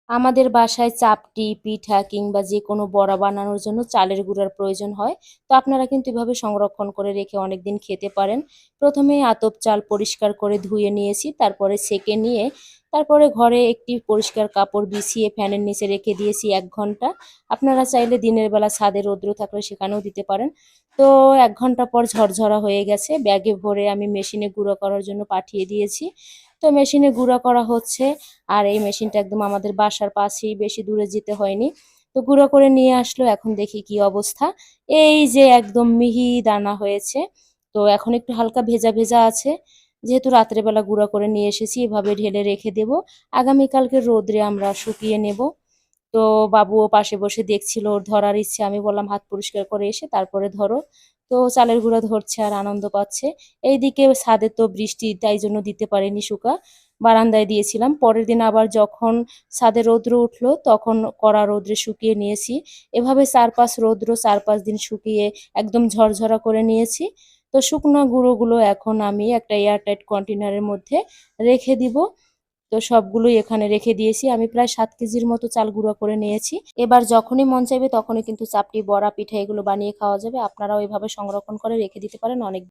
আমাদের বাসায় চাপটি, পিঠা কিংবা যেকোনো বড়া বানানোর জন্য চালের গুঁড়ার প্রয়োজন হয়। তো আপনারা কিন্তু এভাবে সংরক্ষণ করে রেখে অনেকদিন খেতে পারেন। প্রথমে আতপ চাল পরিষ্কার করে ধুয়ে নিয়েছি, তারপরে ছেঁকে নিয়ে তারপরে ঘরে একটি পরিষ্কার কাপড় বিছিয়ে ফ্যানের নিচে রেখে দিয়েছি ১ ঘন্টা। আপনারা চাইলে দিনের বেলা ছাদে রৌদ্র থাকলে সেখানেও দিতে পারেন। তো ১ ঘন্টা পর ঝরঝরা হয়ে গেছে। ব্যাগে ভরে আমি মেশিনে গুঁড়ো করার জন্য পাঠিয়ে দিয়েছি। তো মেশিনে গুঁড়া করা হচ্ছে। আর এই মেশিনটা একদম আমাদের বাসার পাশেই, বেশি দূরে যেতে হয়নি। তো গুঁড়ো করে নিয়ে আসলো, এখন দেখি কি অবস্থা। এই যে একদম মিহি দানা হয়েছে। তো এখন একটু হালকা ভেজা ভেজা আছে। যেহেতু রাত্রেবেলা গুঁড়া করে নিয়ে এসেছি, এভাবে ঢেলে রেখে দেব। আগামীকালকে রোদ্রে আমরা শুকিয়ে নেব। তো বাবুও পাশে বসে দেখছিল, ওর ধরার ইচ্ছে। আমি বললাম হাত পরিষ্কার করে এসে তারপরে ধরো। তো চালের গুঁড়া ধরছে আর আনন্দ পাচ্ছে। এইদিকে ছাদে তো বৃষ্টি, তাই জন্য দিতে পারিনি শুকা, বারান্দায় দিয়েছিলাম। পরের দিন আবার যখন ছাদে রৌদ্র উঠলো তখন কড়া রৌদ্রে শুকিয়ে নিয়েছি। এভাবে ৪-৫ রৌদ্র, ৪-৫ দিন শুকিয়ে একদম ঝরঝরা করে নিয়েছি। তো শুকনো গুঁড়োগুলো এখন আমি একটা এয়ারটাইট কন্টেনারের মধ্যে রেখে দিব। তো সবগুলোই এখানে রেখে দিয়েছি। আমি প্রায় ৭ কেজির মতো চাল গুঁড়া করে নিয়েছি। এবার যখনই মন চাইবে তখনই কিন্তু চাপটি, বড়া, পিঠা এগুলো বানিয়ে খাওয়া যাবে। আপনারাও এভাবে সংরক্ষণ করে রেখে দিতে পারেন অনেক